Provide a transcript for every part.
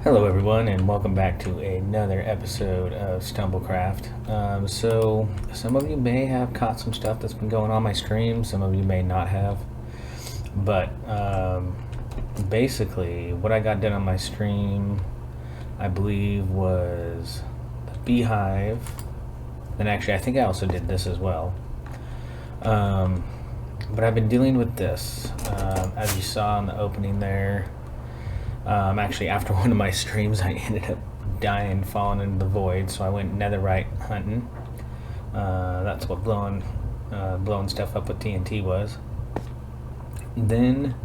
Hello everyone and welcome back to another episode of StumbleCraft. So some of you may have caught some stuff that's been going on my stream, some of you may not have. But basically what I got done on my stream I believe was the beehive. And actually I think I also did this as well. But I've been dealing with this, as you saw in the opening there. Actually, after one of my streams, I ended up dying, falling into the void, so I went netherite hunting. That's what blowing stuff up with TNT was. Then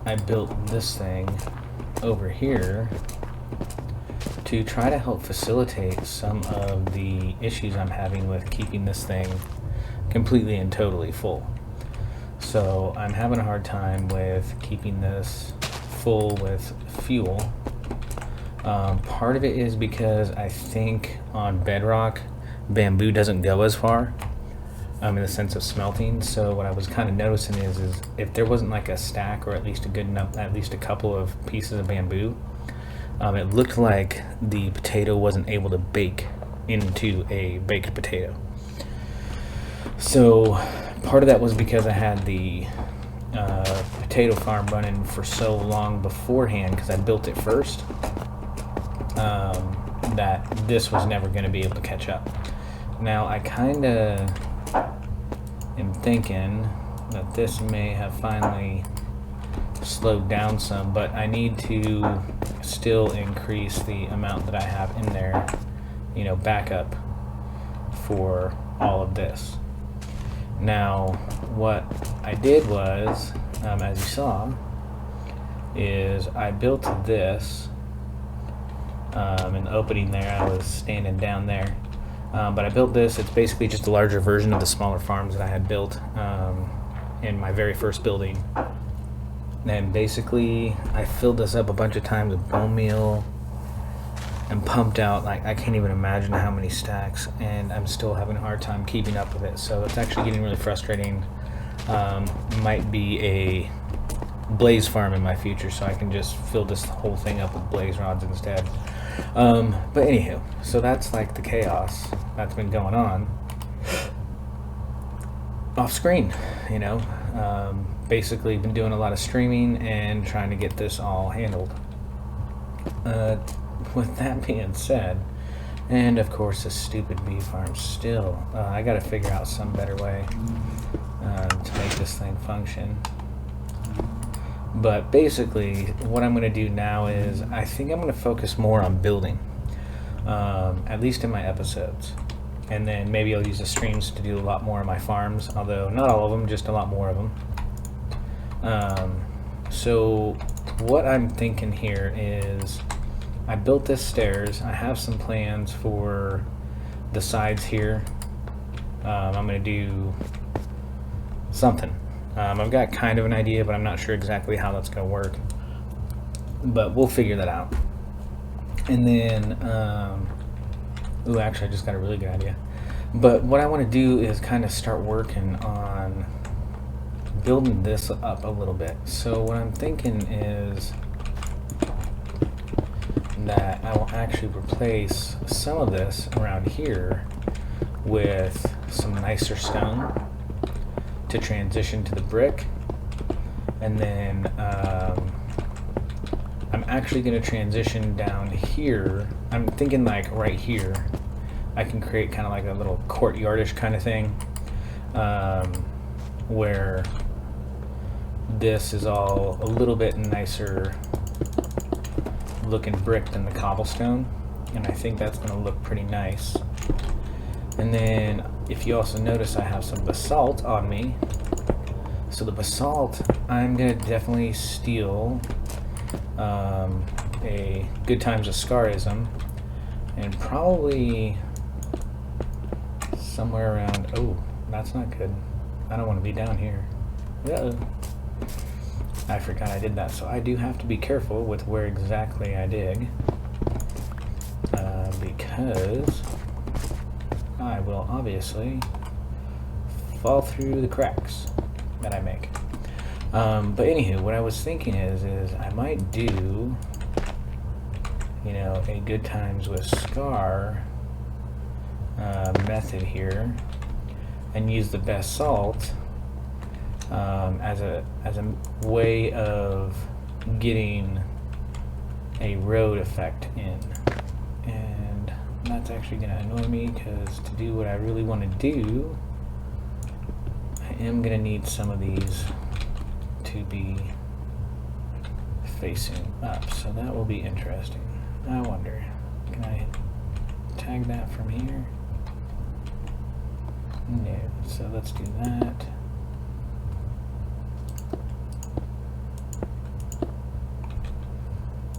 I built this thing over here to try to help facilitate some of the issues I'm having with keeping this thing completely and totally full. So I'm having a hard time with keeping this full with fuel. Part of it is because I think on bedrock bamboo doesn't go as far in the sense of smelting. So what I was kind of noticing is if there wasn't like a stack or at least a couple of pieces of bamboo, it looked like the potato wasn't able to bake into a baked potato. So part of that was because I had the potato farm running for so long beforehand, because I built it first, that this was never going to be able to catch up. Now I kind of am thinking that this may have finally slowed down some, but I need to still increase the amount that I have in there, backup for all of this. Now what I did was, as you saw, is I built this in the opening there. I was standing down there, but I built this. It's basically just a larger version of the smaller farms that I had built in my very first building. And basically I filled this up a bunch of times with bone meal and pumped out, like, I can't even imagine how many stacks, and I'm still having a hard time keeping up with it. So it's actually getting really frustrating. Might be a blaze farm in my future, so I can just fill this whole thing up with blaze rods instead. But anywho, so that's like the chaos that's been going on off screen. Basically been doing a lot of streaming and trying to get this all handled. With that being said, and of course the stupid bee farm still, I gotta figure out some better way to make this thing function. But basically what I'm going to do now is I think I'm going to focus more on building, at least in my episodes, and then maybe I'll use the streams to do a lot more of my farms, although not all of them, just a lot more of them. So what I'm thinking here is I built this stairs. I have some plans for the sides here. I'm going to do something. I've got kind of an idea, but I'm not sure exactly how that's going to work. But we'll figure that out. And then, actually I just got a really good idea. But what I want to do is kind of start working on building this up a little bit. So what I'm thinking is that I will actually replace some of this around here with some nicer stone to transition to the brick, and then I'm actually going to transition down here. I'm thinking like right here I can create kind of like a little courtyardish kind of thing, where this is all a little bit nicer looking brick than the cobblestone, and I think that's going to look pretty nice. And then if you also notice, I have some basalt on me. So the basalt I'm going to definitely steal a Good Times of Scarism, and probably somewhere around, oh, that's not good. I don't want to be down here. Uh-oh. I forgot I did that, so I do have to be careful with where exactly I dig, because I will obviously fall through the cracks that I make. But anywho, what I was thinking is I might do you know, a good times with scar method here and use the best salt as a way of getting a road effect in. And that's actually going to annoy me, because to do what I really want to do, I am going to need some of these to be facing up, so that will be interesting. I wonder, can I tag that from here? No, so let's do that.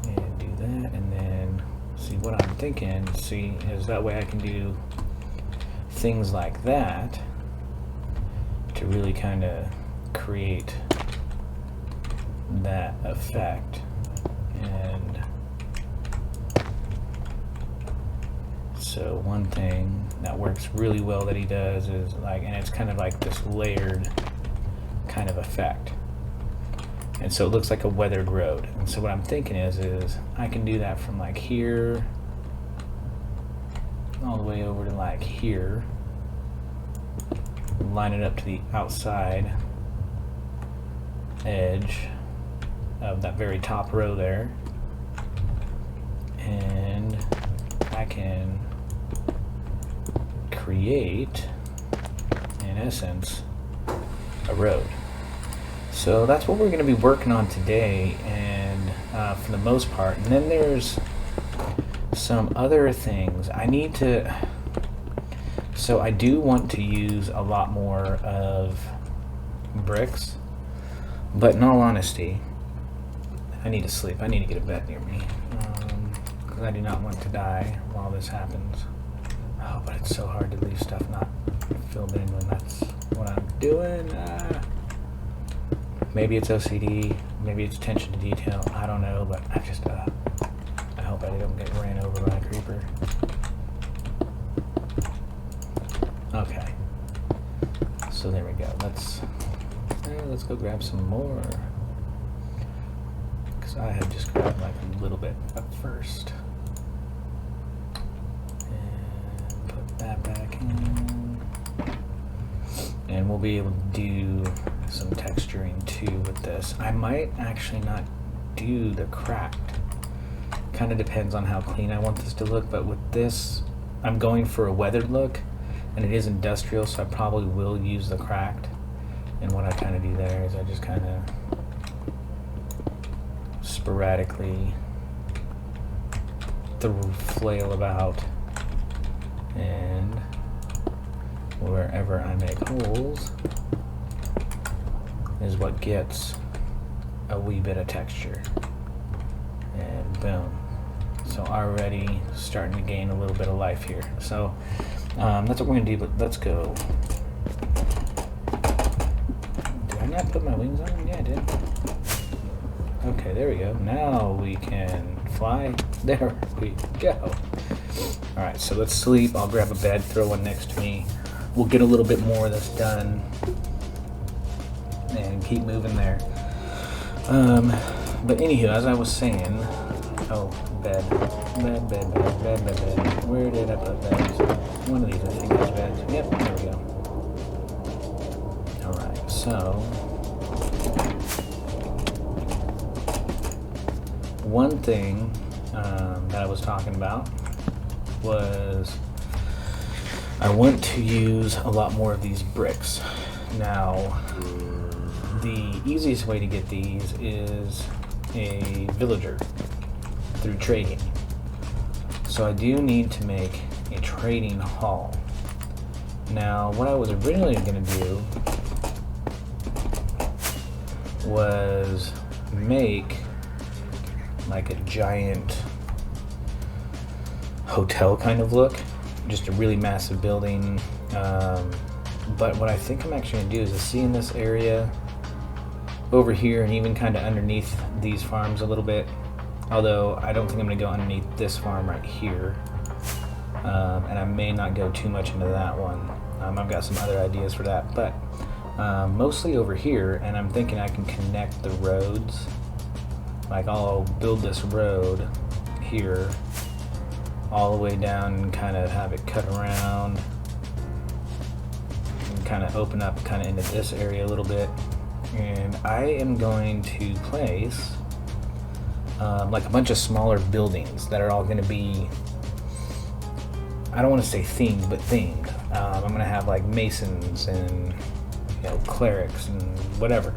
And do that, and then see what I'm thinking, see, is that way I can do things like that to really kind of create that effect. And so one thing that works really well that he does is like, and it's kind of like this layered kind of effect, and so it looks like a weathered road. And so what I'm thinking is I can do that from like here all the way over to like here, line it up to the outside edge of that very top row there, and I can create, in essence, a road. So that's what we're going to be working on today, and for the most part. And then there's some other things I need to, so I do want to use a lot more of bricks, but in all honesty, I need to sleep. I need to get a bed near me, because I do not want to die while this happens. Oh, but it's so hard to leave stuff not filled in when that's what I'm doing. Maybe it's OCD, maybe it's attention to detail, I don't know, but I just, I hope I don't get ran over by a creeper. Okay, so there we go. Let's go grab some more, because I had just grabbed like a little bit up first. And put that back in. And we'll be able to do some texturing too with this. I might actually not do the cracked. Kind of depends on how clean I want this to look, but with this, I'm going for a weathered look, and it is industrial, so I probably will use the cracked. And what I kind of do there is I just kind of sporadically flail about, and wherever I make holes is what gets a wee bit of texture. And boom. So already starting to gain a little bit of life here. So that's what we're gonna do, but let's go. Did I not put my wings on? Yeah, I did. Okay, there we go. Now we can fly. There we go. Alright, so let's sleep. I'll grab a bed, throw one next to me. We'll get a little bit more of this done and keep moving there. But anywho, as I was saying, oh, bed. Where did I put beds? One of these, I think, is beds. Yep, there we go. Alright, so one thing that I was talking about was I want to use a lot more of these bricks. Now, the easiest way to get these is a villager through trading. So I do need to make a trading hall. Now, what I was originally going to do was make like a giant hotel kind of look, just a really massive building. But what I think I'm actually going to do is see in this area over here, and even kind of underneath these farms a little bit, although I don't think I'm going to go underneath this farm right here, and I may not go too much into that one. I've got some other ideas for that, but mostly over here, and I'm thinking I can connect the roads. Like I'll build this road here all the way down and kind of have it cut around and kind of open up kind of into this area a little bit. And I am going to place like a bunch of smaller buildings that are all going to be, I don't want to say themed, but themed. I'm going to have like masons and, you know, clerics and whatever,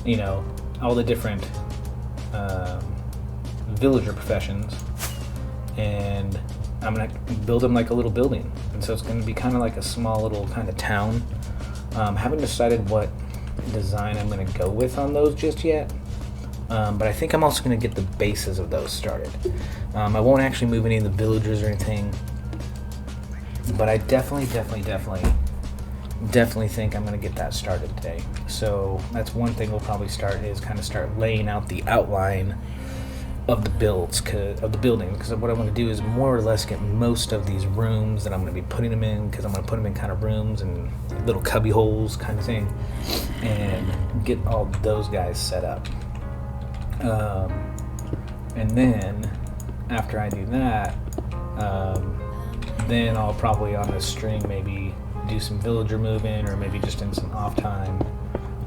you know, all the different villager professions, and I'm going to build them like a little building. And so it's going to be kind of like a small little kind of town. Haven't decided what design I'm going to go with on those just yet. But I think I'm also going to get the bases of those started. I won't actually move any of the villagers or anything, but I definitely think I'm going to get that started today. So that's one thing we'll probably start, is kind of start laying out the outline of the building, because what I want to do is more or less get most of these rooms that I'm going to be putting them in, because I'm going to put them in kind of rooms and little cubby holes kind of thing, and get all those guys set up. And then after I do that, then I'll probably on this string maybe do some villager moving, or maybe just in some off time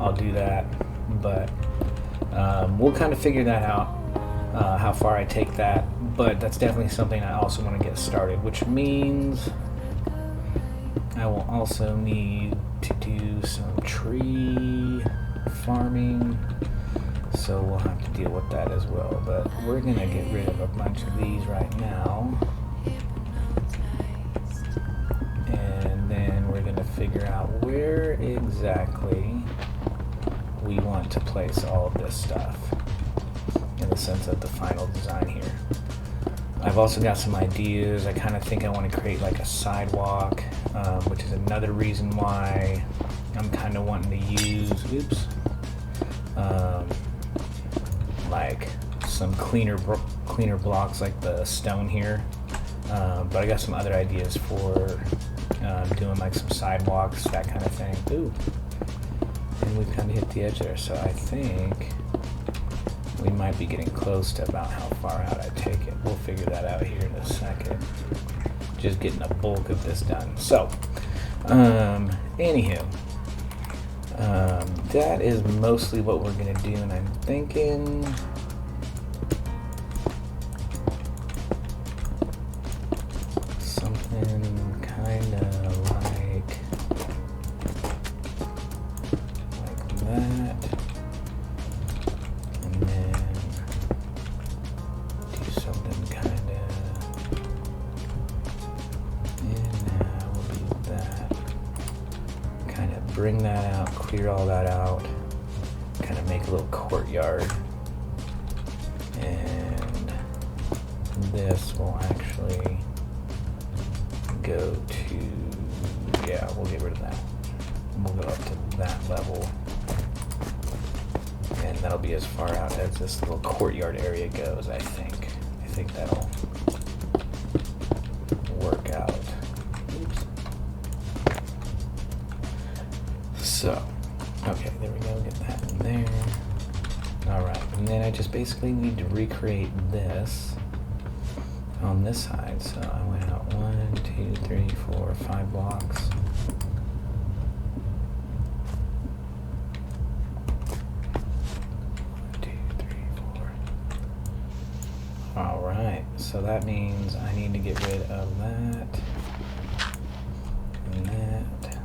I'll do that. But we'll kind of figure that out, how far I take that. But that's definitely something I also want to get started, which means I will also need to do some tree farming. So we'll have to deal with that as well. But we're going to get rid of a bunch of these right now. And then we're going to figure out where exactly we want to place all of this stuff, in the sense of the final design here. I've also got some ideas. I kind of think I want to create like a sidewalk, which is another reason why I'm kind of wanting to use, like some cleaner blocks like the stone here. But I got some other ideas for doing like some sidewalks, that kind of thing. Ooh, and we've kind of hit the edge there, so I think we might be getting close to about how far out I take it. We'll figure that out here in a second. Just getting a bulk of this done. So, anywho, that is mostly what we're gonna do, and I'm thinking something kind of like that, and then do something kind of, and now we'll do that. Kind of bring that out, clear all that out, kind of make a little courtyard, and this will actually go to, yeah, we'll get rid of that. We'll go up to that level, and that'll be as far out as this little courtyard area goes, I think. I think that'll work out. Oops. So, okay, there we go, get that in there. Alright, and then I just basically need to recreate this on this side. So I went out 1, 2, 3, 4, 5 blocks. 1, 2, 3, 4. Alright, so that means I need to get rid of that and that.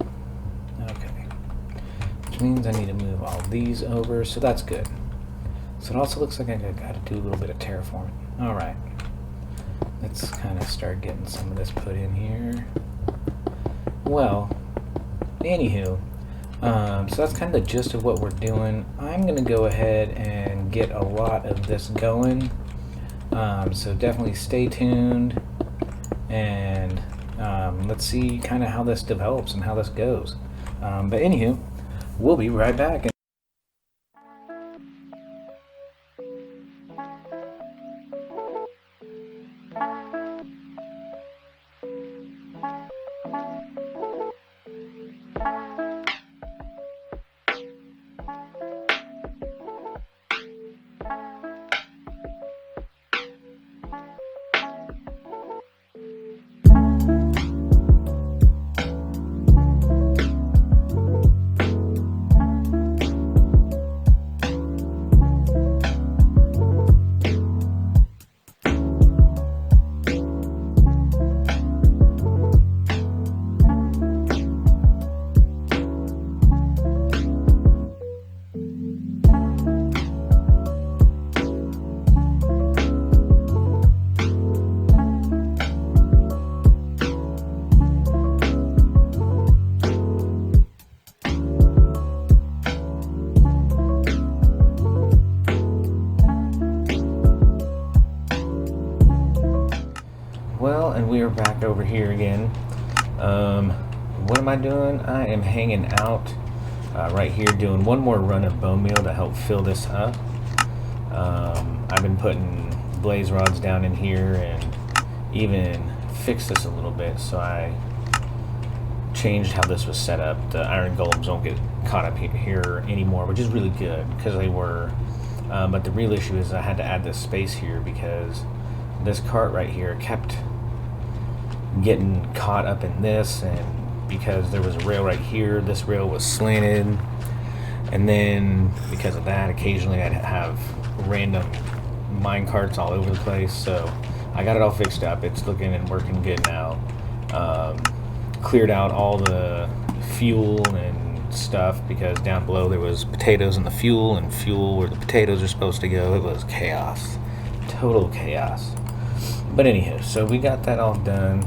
Okay. Which means I need to move all these over, so that's good. So it also looks like I got to do a little bit of terraforming. Alright. Let's kind of start getting some of this put in here. Well, anywho, so that's kind of the gist of what we're doing. I'm going to go ahead and get a lot of this going. So definitely stay tuned, and let's see kind of how this develops and how this goes. But anywho, we'll be right back. we are back over here again. What am I doing? I am hanging out right here doing one more run of bone meal to help fill this up. I've been putting blaze rods down in here and even fixed this a little bit, so I changed how this was set up. The iron golems don't get caught up here anymore, which is really good because they were. But the real issue is I had to add this space here because this cart right here kept getting caught up in this, and because there was a rail right here, this rail was slanted, and then because of that, occasionally I'd have random mine carts all over the place. So I got it all fixed up. It's looking and working good now. Cleared out all the fuel and stuff because down below there was potatoes in the fuel and fuel where the potatoes are supposed to go. It was chaos, total chaos. But anywho, so we got that all done,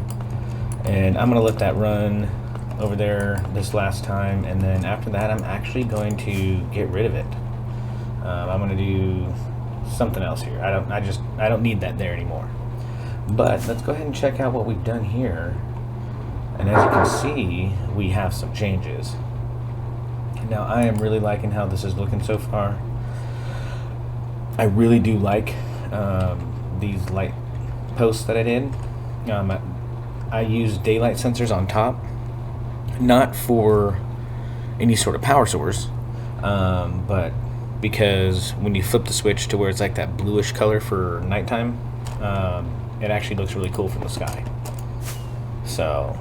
and I'm gonna let that run over there this last time, and then after that I'm actually going to get rid of it. I'm gonna do something else here. I don't need that there anymore. But let's go ahead and check out what we've done here. And as you can see, we have some changes. Now I am really liking how this is looking so far. I really do like these light posts that I did. I used daylight sensors on top, not for any sort of power source, but because when you flip the switch to where it's like that bluish color for nighttime, it actually looks really cool from the sky. So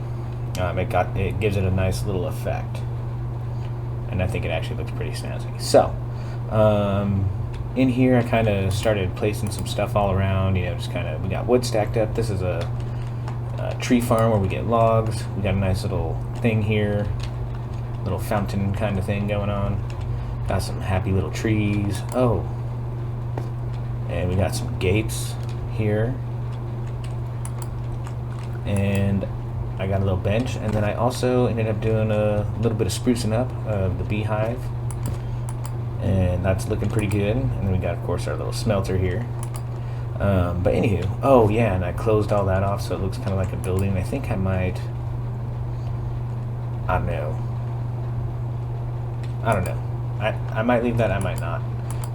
it gives it a nice little effect, and I think it actually looks pretty snazzy. So in here I kind of started placing some stuff all around, just kind of, we got wood stacked up. This is a tree farm where we get logs. We got a nice little thing here, little fountain kind of thing going on. Got some happy little trees. Oh, and we got some gates here, and I got a little bench, and then I also ended up doing a little bit of sprucing up of the beehive, and that's looking pretty good. And then we got, of course, our little smelter here. But anywho, oh yeah, and I closed all that off so it looks kind of like a building. I think I might, I don't know. I might leave that, I might not.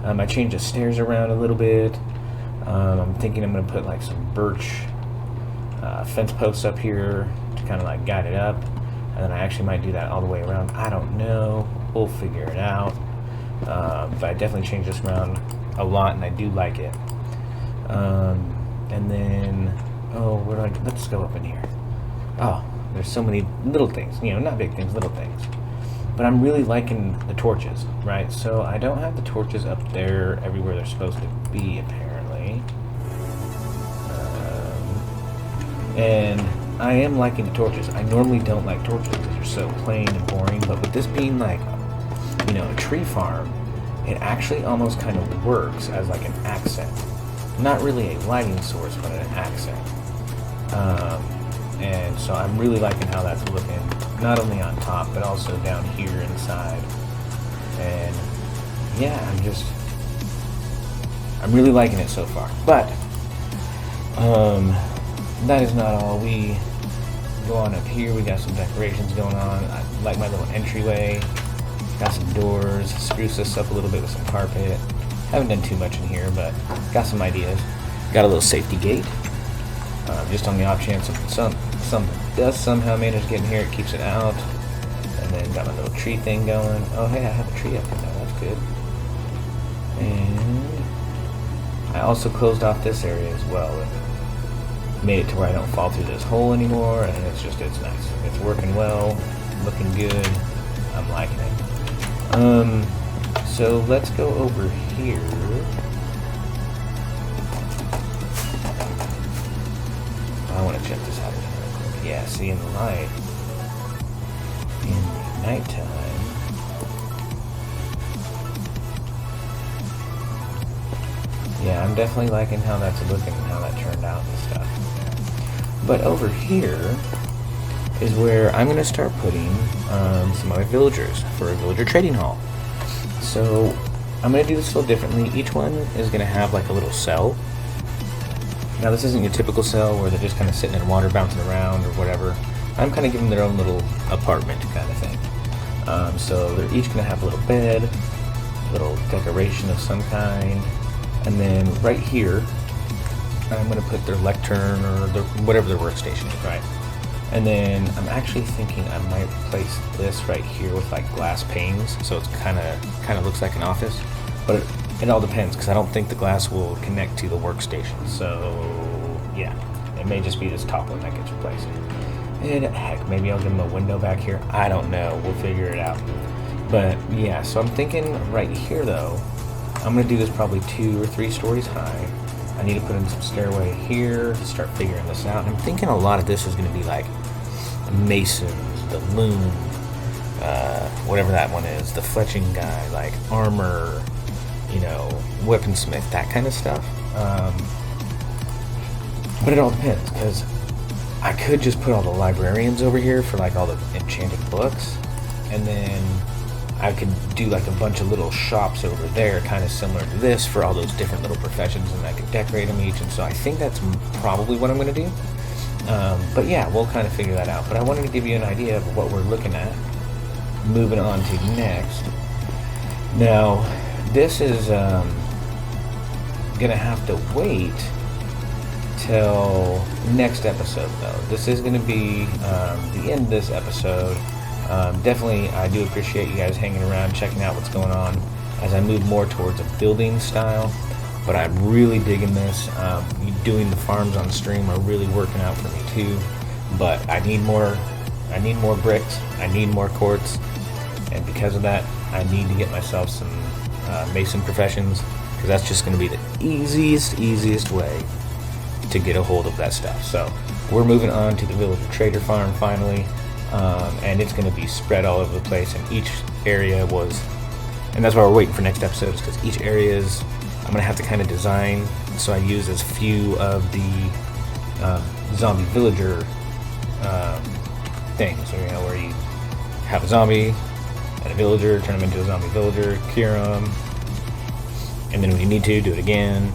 I changed the stairs around a little bit. I'm thinking I'm going to put like some birch fence posts up here to kind of like guide it up, and then I actually might do that all the way around. I don't know, we'll figure it out. But I definitely changed this around a lot, and I do like it. And then, let's go up in here. Oh, there's so many little things, not big things, little things. But I'm really liking the torches, right? So I don't have the torches up there everywhere they're supposed to be, apparently. And I am liking the torches. I normally don't like torches because they're so plain and boring, but with this being like, a tree farm, it actually almost kind of works as like an accent. Not really a lighting source, but an accent. And so I'm really liking how that's looking, not only on top, but also down here inside. And yeah, I'm really liking it so far. But that is not all. We go on up here, we got some decorations going on. I like my little entryway. Got some doors, spruce this up a little bit with some carpet. Haven't done too much in here, but got some ideas. Got a little safety gate, just on the off chance if something does somehow manage to get in here, it keeps it out. And then got my little tree thing going. Oh hey, I have a tree up in there, that's good. And I also closed off this area as well, and made it to where I don't fall through this hole anymore, and it's nice. It's working well, looking good, I'm liking it. So let's go over here. I want to check this out real quick. Yeah, see, in the light, in the nighttime, yeah, I'm definitely liking how that's looking and how that turned out and stuff. But over here is where I'm going to start putting some other villagers for a villager trading hall. So I'm going to do this a little differently. Each one is going to have like a little cell, Now this isn't your typical cell where they're just kind of sitting in water bouncing around or whatever. I'm kind of giving them their own little apartment kind of thing. So they're each going to have a little bed, little decoration of some kind, and then right here I'm going to put their lectern or whatever their workstation is, right? And then I'm actually thinking I might replace this right here with like glass panes, so it's kind of looks like an office. But it all depends, because I don't think the glass will connect to the workstation. So yeah, it may just be this top one that gets replaced. And heck, maybe I'll give them a window back here. I don't know. We'll figure it out. But yeah, so I'm thinking right here though, I'm gonna do this probably 2 or 3 stories high. I need to put in some stairway here to start figuring this out. And I'm thinking a lot of this is gonna be like masons, the loom, whatever that one is, the fletching guy, like armor, you know, weaponsmith, that kind of stuff. But it all depends, because I could just put all the librarians over here for like all the enchanted books, and then I could do like a bunch of little shops over there, kind of similar to this, for all those different little professions, and I could decorate them each. And so I think that's probably what I'm going to do. But yeah, we'll kind of figure that out. But I wanted to give you an idea of what we're looking at. Moving on to next. Now, this is going to have to wait till next episode, though. This is going to be the end of this episode. Definitely, I do appreciate you guys hanging around, checking out what's going on as I move more towards a building style. But I'm really digging this. Doing the farms on stream are really working out for me too. But I need more bricks. I need more quartz, and because of that, I need to get myself some mason professions, because that's just going to be the easiest way to get a hold of that stuff. So we're moving on to the villager trader farm finally, and it's going to be spread all over the place. And each area was, and that's why we're waiting for next episodes, because each area is, I'm going to have to kind of design so I use as few of the zombie villager things, you know, where you have a zombie and a villager, turn them into a zombie villager, cure them, and then when you need to, do it again.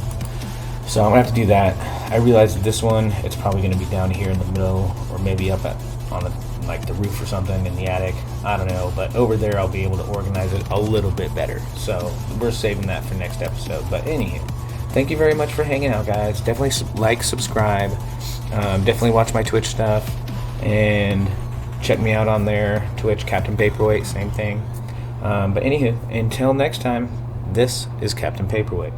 So I'm going to have to do that. I realize that this one, it's probably going to be down here in the middle, or maybe up on the roof or something in the attic. I don't know, but over there I'll be able to organize it a little bit better. So we're saving that for next episode. But anywho, thank you very much for hanging out, guys. Definitely like, subscribe. Definitely watch my Twitch stuff, and check me out on there. Twitch, Captain Paperweight, same thing. But anywho, until next time, this is Captain Paperweight.